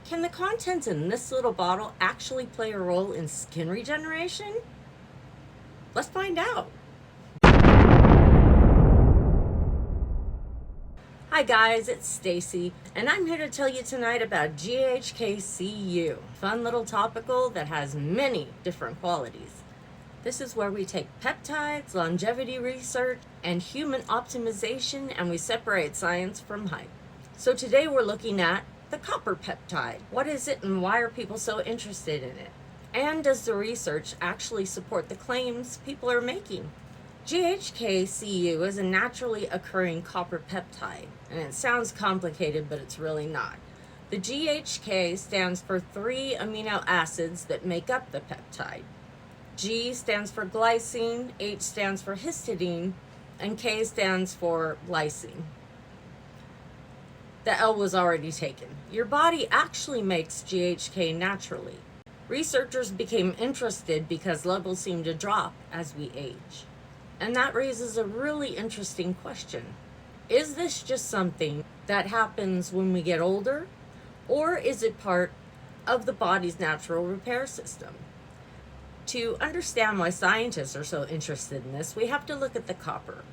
Can the contents in this little bottle actually play a role in skin regeneration? Let's find out. Hi guys, it's Stacy, and I'm here to tell you tonight about GHK-Cu, fun little topical that has many different qualities. This is where we take peptides, longevity research, and human optimization, and we separate science from hype. So today we're looking at the copper peptide. What is it and why are people so interested in it? And does the research actually support the claims people are making? GHK-Cu is a naturally occurring copper peptide, and it sounds complicated, but it's really not. The GHK stands for 3 amino acids that make up the peptide. G stands for glycine, H stands for histidine, and K stands for lysine. The L was already taken. Your body actually makes GHK naturally. Researchers became interested because levels seem to drop as we age. And that raises a really interesting question. Is this just something that happens when we get older, or is it part of the body's natural repair system? To understand why scientists are so interested in this, we have to look at the copper.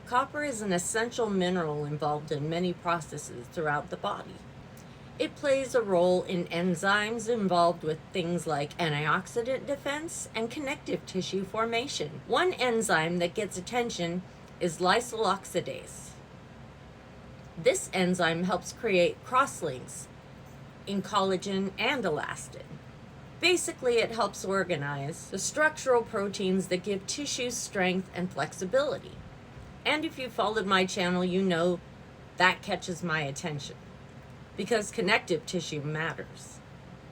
Copper is an essential mineral involved in many processes throughout the body. It plays a role in enzymes involved with things like antioxidant defense and connective tissue formation. One enzyme that gets attention is lysyl oxidase. This enzyme helps create crosslinks in collagen and elastin. Basically, it helps organize the structural proteins that give tissue strength and flexibility. And if you followed my channel, you know that catches my attention because connective tissue matters.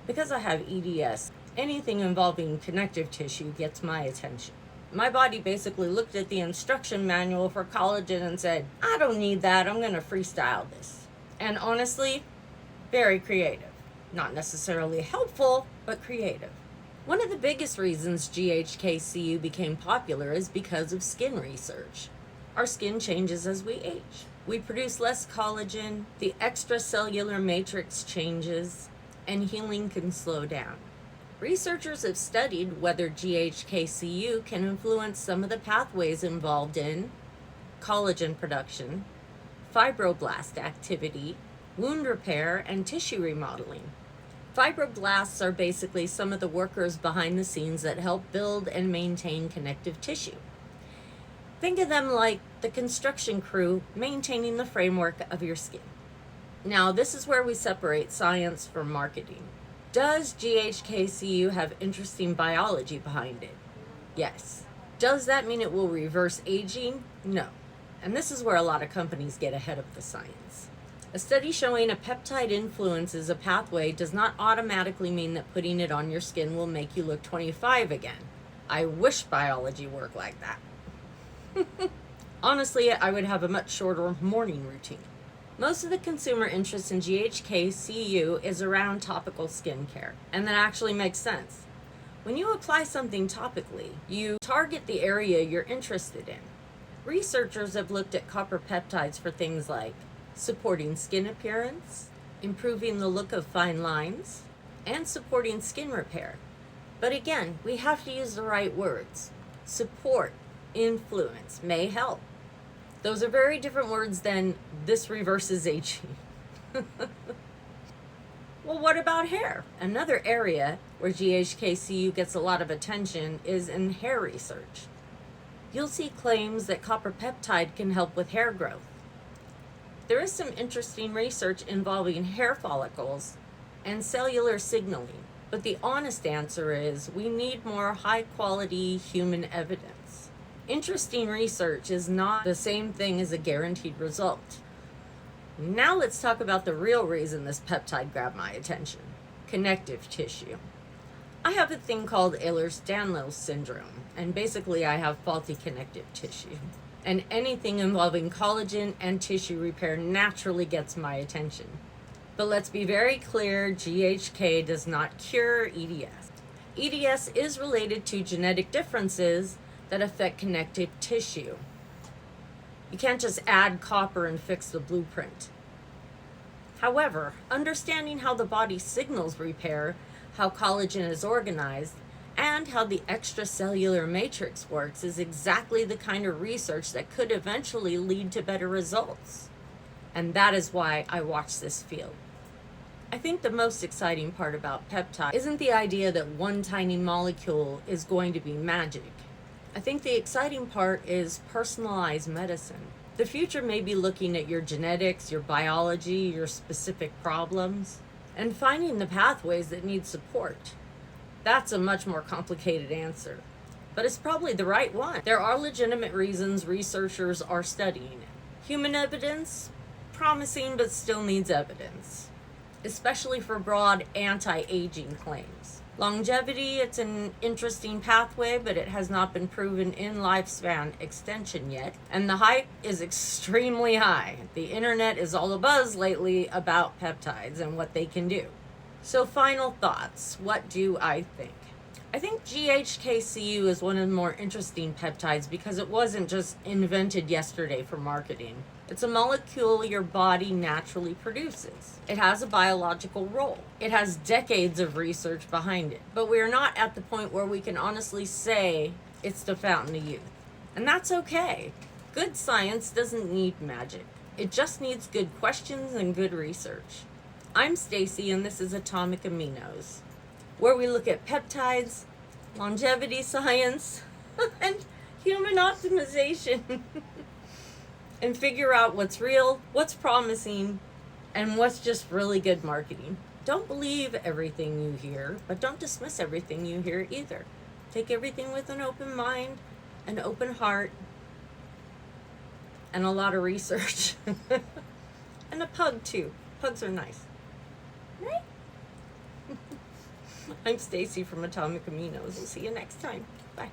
Because I have EDS, anything involving connective tissue gets my attention. My body basically looked at the instruction manual for collagen and said, I don't need that, I'm gonna freestyle this. And honestly, very creative. Not necessarily helpful, but creative. One of the biggest reasons GHK-Cu became popular is because of skin research. Our skin changes as we age. We produce less collagen, the extracellular matrix changes, and healing can slow down. Researchers have studied whether GHK-Cu can influence some of the pathways involved in collagen production, fibroblast activity, wound repair, and tissue remodeling. Fibroblasts are basically some of the workers behind the scenes that help build and maintain connective tissue. Think of them like the construction crew maintaining the framework of your skin. Now, this is where we separate science from marketing. Does GHK-Cu have interesting biology behind it? Yes. Does that mean it will reverse aging? No. And this is where a lot of companies get ahead of the science. A study showing a peptide influences a pathway does not automatically mean that putting it on your skin will make you look 25 again. I wish biology worked like that. Honestly, I would have a much shorter morning routine. Most of the consumer interest in GHK-Cu is around topical skincare, and that actually makes sense. When you apply something topically, you target the area you're interested in. Researchers have looked at copper peptides for things like supporting skin appearance, improving the look of fine lines, and supporting skin repair. But again, we have to use the right words. Support, influence, may help. Those are very different words than this reverses aging. Well, what about hair? Another area where GHK-Cu gets a lot of attention is in hair research. You'll see claims that copper peptide can help with hair growth. There is some interesting research involving hair follicles and cellular signaling, but the honest answer is we need more high-quality human evidence. Interesting research is not the same thing as a guaranteed result. Now let's talk about the real reason this peptide grabbed my attention: connective tissue. I have a thing called Ehlers-Danlos syndrome, and basically I have faulty connective tissue. And anything involving collagen and tissue repair naturally gets my attention. But let's be very clear, GHK does not cure EDS. EDS is related to genetic differences that affect connective tissue. You can't just add copper and fix the blueprint. However, understanding how the body signals repair, how collagen is organized, and how the extracellular matrix works is exactly the kind of research that could eventually lead to better results. And that is why I watch this field. I think the most exciting part about peptide isn't the idea that one tiny molecule is going to be magic. I think the exciting part is personalized medicine. The future may be looking at your genetics, your biology, your specific problems, and finding the pathways that need support. That's a much more complicated answer, but it's probably the right one. There are legitimate reasons researchers are studying it. Human evidence? Promising, but still needs evidence, especially for broad anti-aging claims. Longevity, it's an interesting pathway, but it has not been proven in lifespan extension yet. And the hype is extremely high. The internet is all abuzz lately about peptides and what they can do. So final thoughts. What do I think? I think GHK-Cu is one of the more interesting peptides because it wasn't just invented yesterday for marketing. It's a molecule your body naturally produces. It has a biological role. It has decades of research behind it. But we are not at the point where we can honestly say it's the fountain of youth. And that's okay. Good science doesn't need magic. It just needs good questions and good research. I'm Stacy, and this is Atomic Aminos, where we look at peptides, longevity science, and human optimization. And figure out what's real, what's promising, and what's just really good marketing. Don't believe everything you hear, but don't dismiss everything you hear either. Take everything with an open mind, an open heart, and a lot of research. And a pug too. Pugs are nice. Right? I'm Stacy from Atomic Aminos. We'll see you next time. Bye.